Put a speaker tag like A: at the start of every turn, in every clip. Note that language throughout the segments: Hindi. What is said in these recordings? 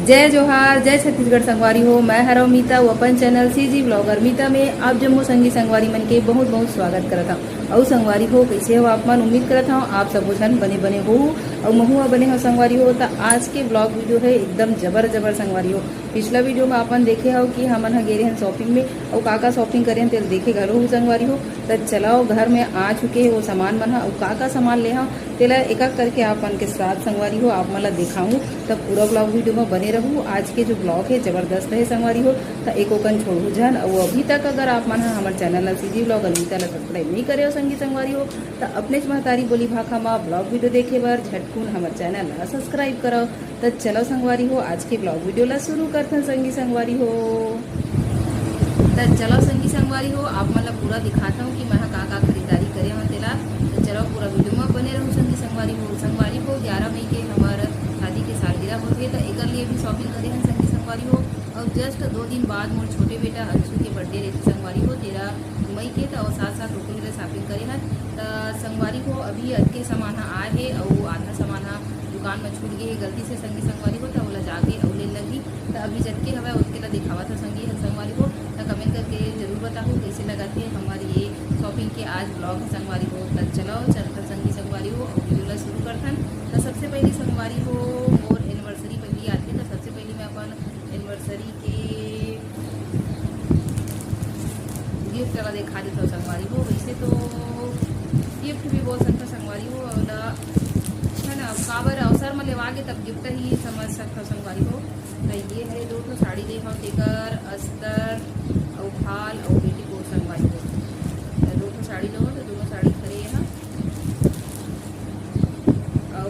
A: जय जोहार, जय छत्तीसगढ़ संगवारी हो। मैं हरव मीता, वो अपन चैनल सीजी ब्लॉगर मीता में आप जम्मू संगी संगवारी मन के बहुत बहुत स्वागत करत हूँ। और संगवारी हो कैसे हो आप मन, उम्मीद करत हूँ आप सब जन बने बने हो और महुआ बने हो संगवारी हो। तो आज के ब्लॉग वीडियो है एकदम जबर जबर संगवारी हो। पिछला वीडियो में अपन देखे हो कि हमन ह गेरे हैं शॉपिंग में और का शॉपिंग करे हैं तेल देखे घलो हो संगवारी हो। तो चलाओ घर में आ चुके हैं वो सामान मन और का सामान ले हाँ तेला एक एक करके आपन के साथ संगवारी हो आप मला दिखाऊँ। तब पूरा ब्लॉग वीडियो में बने रहूँ। आज के जो ब्लॉग है जबरदस्त है संगवारी हो। तो एको कन छोड़ू जन और अभी तक अगर आप मन हमारे चैनल सीजी ब्लॉग अनीता ला सब्सक्राइब नहीं करे हो संगी संगवारी हो तो अपने महतारी बोली भाखा माँ ब्लॉग वीडियो देखे बार झटकुन हमारे चैनल ला सब्सक्राइब करो। तो चलो संगवारी हो आज के ब्लॉग वीडियो ला शुरू करते हैं संगी संगवारी हो। तो चलो संगी संगवारी हो आप मतलब पूरा दिखाता हूँ कि मैं का खरीदारी करे हूँ तेला। तो चलो पूरा वीडियो में बने रहूँ संगी संगवारी हो। संगवारी हो 11 मई के हमारे शादी के सालगिरह होते तो एक लिए भी शॉपिंग करे हैं संगी संगवारी हो। और जस्ट 2 दिन बाद मोर छोटे बेटा अंशु के बर्थडे रहती संगवारी हो 13 मई के। तो साथ साथ रोटी वाले शॉपिंग करे हैं। तो संगवारी हो अभी अटके सामान आए है और आधा सामान दुकान में छूट गई है गलती से संगी संगवारी हो। तो ओला जाके और ले लगी। तो अभी जटके हवा उसके ला दिखावा था संगी संगवारी हो। तो कमेंट करके जरूर बताओ कैसे लगा थे हमारी ये शॉपिंग के आज ब्लॉग है संगवारी हो। तो चलो चलता संगी संगवारी हो और वीडियो ला शुरू करता। तो सबसे पहले संगवारी हो मोर एनिवर्सरी पहली आती है। तो सबसे पहले मैं अपन एनिवर्सरी के गिफ्ट वाला दिखा देता हूँ संगवारी हो। वैसे तो गिफ्ट भी बहुत सकता संगवारी हो और है ना काबर अवसर में लेवागे तब गिफ्ट ही समझ सकता संगवारी हो। तो ये है 2 साड़ी दे हम तेकर अस्तर और फाल और बेटी को संगवारी हो। 2 साड़ी लो तो दोनों साड़ी खरे यहाँ और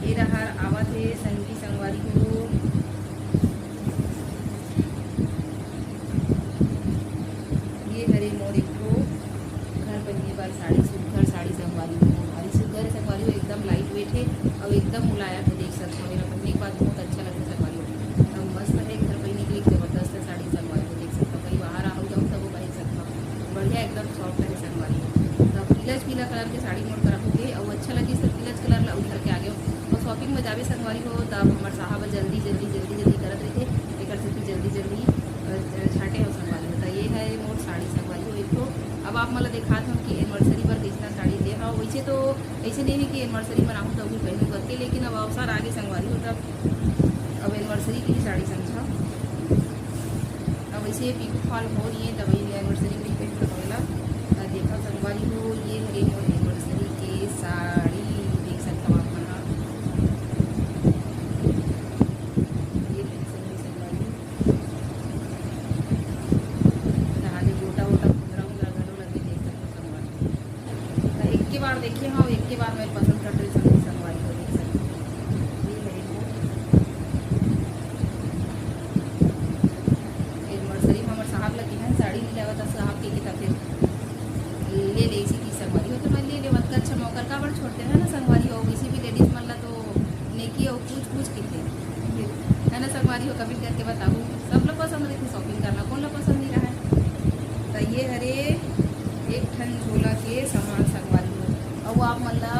A: ये रहा आवत है संगी संगवारी हो। ये हरे मोर एक को घर बनने वाली साड़ी सुघर साड़ी संगवारी हो। भारी सुघर संगवारी हो एकदम लाइट वेट है और एकदम मुलायम है। देख सकते हो मेरा पहनने के बाद बहुत अच्छा लगता है संगवारी हो। तो मस्त है घर पहनने के लिए जबरदस्त है साड़ी संगवारी हो। देख सकते हो कहीं बाहर आओ जाओ तब वो पहन सकता हूँ। बढ़िया एकदम सॉफ्ट है संगवारी हो। तो पीला कलर के साड़ी मोड़ कर रखोगे और अच्छा लगी सब पीला कलर ला उतर के आ गए और शॉपिंग में जावे संगवारी हो। तब हमारे साहब जल्दी करत रहे थे एक जल्दी छाटे हो संगवारी हो। तो ये है मोर साड़ी संगवारी हो एक तो। अब आप मतलब दिखाता हूँ कि एनिवर्सरी पर कितना साड़ी ले रहा हो। वैसे तो ऐसे नहीं है कि एनिवर्सरी मनाऊँ तो भी पहनूँ करके, लेकिन अब अवसर आगे संगवारी हो तब अब एनिवर्सरी की साड़ी समझा। अब वैसे पीकू फॉल हो रही है तब एनिवर्सरी में पहन होगा देखा संगवारी हो। ये है एनिवर्सरी के साड़ी देख सकता हूँ आप यहाँ ये संगवारी जहाँ गोटा वोटा खुदरा घरों लगे देख सकते संगवारी। एक के बार देखिए हाँ एक के बार मैं पसंद कर रही संगवारी को देख सकते ये है एनिवर्सरी में हमारे साहब लगी है साड़ी नहीं लेवा था साहब के किताब फिर ले इसी की संगवारी हो। तो मैं ले मत अच्छा मौका का बड़ छोड़ते हैं ना संगवारी हो। किसी भी लेडीज मन ला तो नेकी और पूछ के है ना संगवारी हो। कभी करके बताऊँ सब लोग पसंद रहती शॉपिंग करना कौन लोग पसंद नहीं रहा है। तो ये हरे एक ठन झोला के सामान संगवारी हो और वो आप मन ला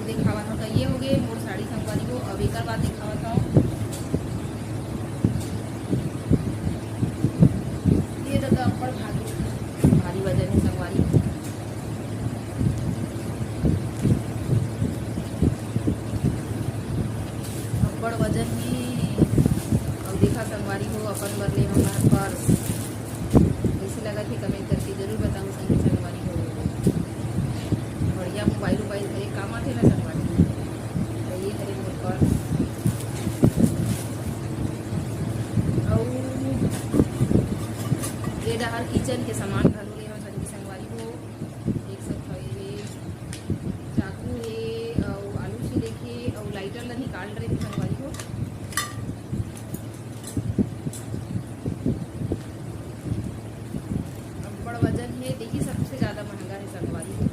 A: दिखावा था। तो ये हो गए मोर साड़ी संगवारी हो। अब एक बात दिखावा था ये दादा अपर भारी वजन है संगवारी। अपर वजन में और देखा संगवारी हो अपन बर ले हमारा पर्स कैसे लगा थे कमेंट करके जरूर बताऊँ संगी संगवारी हो। बढ़िया मोबाइल एक काम आते ना संगवारी। तो ये हरे मोर पर्स और ये डहार किचन के सामान घरों ले संगी संगवारी हो। देख सकते हो ये चाकू है और आलू छिले के और लाइटर ला निकाल रहे थे संगवारी हो। बड़ वजन है देखिए सबसे ज़्यादा महंगा है संगवारी हो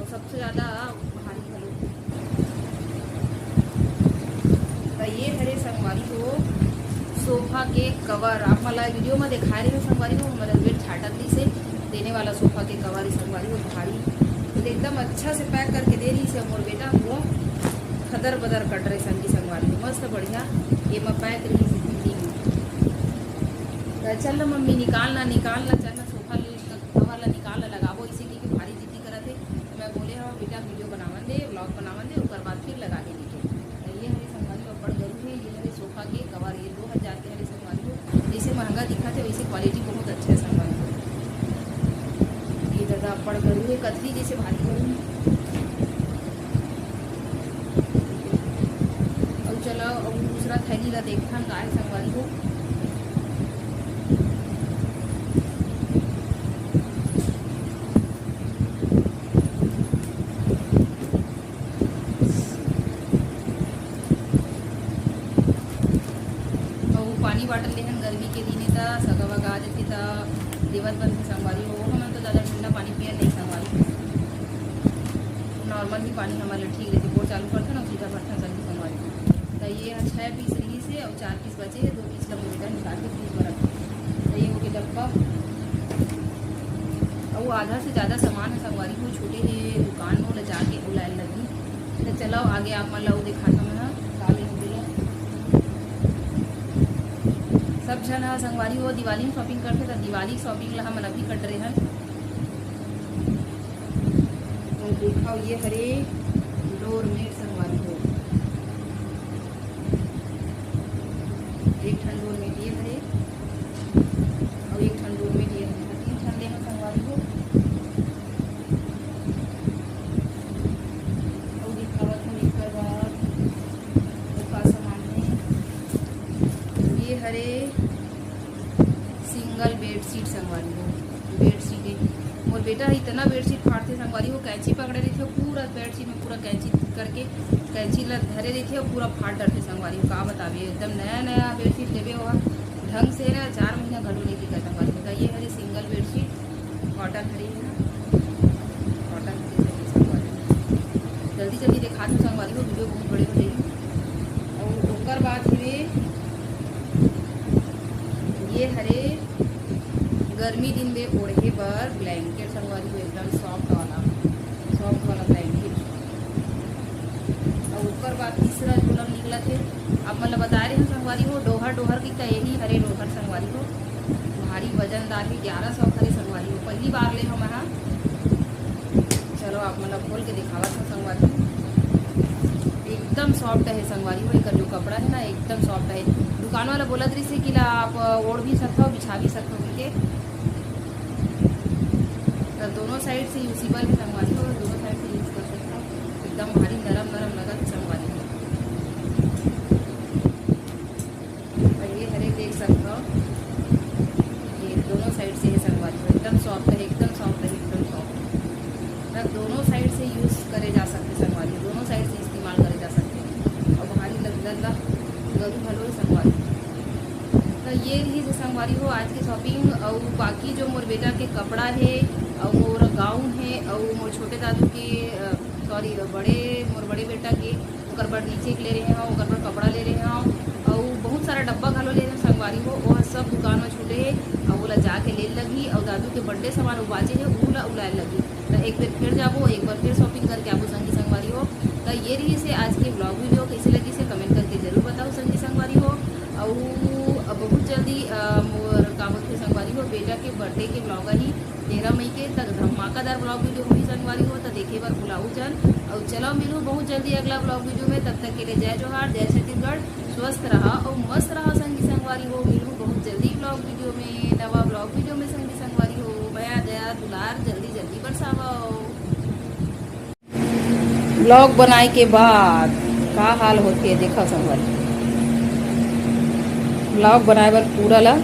A: और सबसे ज़्यादा भारी घलो। तो ये हरे संगवारी हो सोफा के कवर आप मला वीडियो में दिखा रहे हो संगवारी हो। हमारा बेड छाटक से देने वाला सोफा के कवर संगवारी हो भारी तो एकदम अच्छा से पैक करके दे रही से मोर बेटा को। खदर बदर कट रहे संगी संगवारी हो, मस्त बढ़िया ये मैं पैक रही भिंडी में। चल मम्मी निकालना चलना सोफा वाला निकालना लगाबो इसी की भारी जिद्दी करा थे। मैं बोले हाँ बेटा वीडियो बनावन दे, ब्लॉग बनावन दे, उसके बाद फिर लगा के नीचे। ये हमारे संगवारी को बड़ जरूर है। ये हमारे सोफा के कवर ये 2000 के हमारे संगवारी को, जैसे महंगा दिखा थे वैसे क्वालिटी बहुत अच्छा है संगवारी को। ये दादा पड़ जरूर है, कतरी जैसे भारी जरूर। अब चलो अब दूसरा थैली का देखा का है संगवारी को। पानी बाटल लेहन गर्मी के दिन था सगवा गा देती था देवत बंद संगवारी हो। हमें तो ज़्यादा ठंडा पानी पिया नहीं संगवारी, नॉर्मल ही पानी हमारे ठीक रहती। बोर चालू करते ना सीधा भरता जल्दी संगवारी। तो ये 6 पीस रही से और 4 पीस बचे है, 2 पीस लग बेटा निकाल के फ्रीज में रखा। तो ये हो गया डब्बा। और वो आधा से ज़्यादा सामान है संगवारी को, छोटे ही दुकान में ले जाके वो लाइन लगी। तो चलो आगे आप मतलब दिखाता मैं काले सब जन संगवारी हो दिवाली में शॉपिंग करते तो दिवाली शॉपिंग ला हम अभी कट रहे हैं। तो देखो ये हरे डोरमेट संगवारी हो, एक ठन डोरमेट ये हरे और एक ठन डोरमेट ये हरे, 3 ठन लेना संगवारी हो। और दिखावत हम एक बाद का सामान है ये हरे सिंगल बेडशीट संगवारी हो। बेडशीट है और बेटा इतना बेडशीट फाड़ते संगवारी हो, कैंची पकड़े रही थी पूरा बेडशीट में, पूरा कैंची करके कैंची ला धरे रही थी और पूरा फाड़ डरते संगवारी हो। का बताइए एकदम नया नया बेडशीट लेवे हुआ ढंग से ना 4 महीना घटो नहीं टिका संगवारी हो। ये हरी सिंगल बेडशीट कॉटन हरी है ना, कॉटन संगवारी जल्दी जल्दी दिखा दो संगवारी हो, वीडियो बहुत बड़े हो जाएगी। और ओकर बाद हुए ये हरे गर्मी दिन में ओढ़े पर ब्लैंकेट संगवारी को, एकदम सॉफ्ट वाला ब्लैंकेट। और ऊपर बाद तीसरा जो निकला थे अब मतलब बता रहे हैं संगवारी हो डोहर की यही हरे डोहर संगवारी हो, भारी वजनदार है 1100 हरे संगवारी हो। पहली बार ले हम यहाँ, चलो आप मतलब खोल के दिखावा था संगवारी हो। एकदम सॉफ्ट है संगवारी हो, एक जो कपड़ा है ना एकदम सॉफ्ट है। दुकान वाला बोला रही से कि ला आप ओढ़ भी सकते हो बिछा भी सकते हो के, तो दोनों साइड से यूजेबल है संगवारी हो, दोनों साइड से यूज कर सकते हो। एकदम भारी नरम लगा संगवारी हो। और ये हरे देख सकते हो ये दोनों साइड से है संगवारी हो, एकदम सॉफ्ट है, एकदम सॉफ्ट है, एकदम सॉफ्ट। दोनों साइड से यूज करे जा सकते संगवारी, दोनों साइड से इस्तेमाल करे जा सकते। और भारी लगता गरू भलो संगवारी। तो ये रही संगवारी हो आज की शॉपिंग। और बाकी जो मोर बेटा के कपड़ा है और मोर गाउन है और मोर छोटे दादू के सॉरी मोर बड़े बेटा के ओकर पर नीचे के ले रहे हैं, ओकर पर कपड़ा ले रहे हैं और बहुत सारा डब्बा घलो ले रहे हैं संगवारी हो। वह सब दुकान में छूटे है और वो ला जाके ले लगी। और दादू के बर्थडे सामान बाजे है वो ला उलाए लगी। तो एक बार फिर जाबो, एक बार फिर शॉपिंग करके आबो संगी संगवारी हो। तो ये रही से आज की ब्लॉग वीडियो कैसे लगी से कमेंट करके जरूर बताओ संगी संगवारी हो। और बहुत जल्दी मोर कामत के संगवारी हो बेटा के बर्थडे के ब्लॉग ही 13 मई के तक धमाकादार ब्लॉग वीडियो हुई संगवारी हो। तो देखे बार बुलाऊ जन और चलो मिलूँ बहुत जल्दी अगला ब्लॉग वीडियो में। तब तक के लिए जय जोहार, जय छत्तीसगढ़, स्वस्थ रहा और मस्त रहा संगी संगवारी हो। मिलूँ बहुत जल्दी ब्लॉग वीडियो में, नवा ब्लॉग वीडियो में संगी संगवारी हो। भया दया दुलार जल्दी जल्दी बरसाओ। ब्लॉग बनाए के बाद का हाल होती है देखा संगवारी, ब्लॉग बनाए बर पूरा ला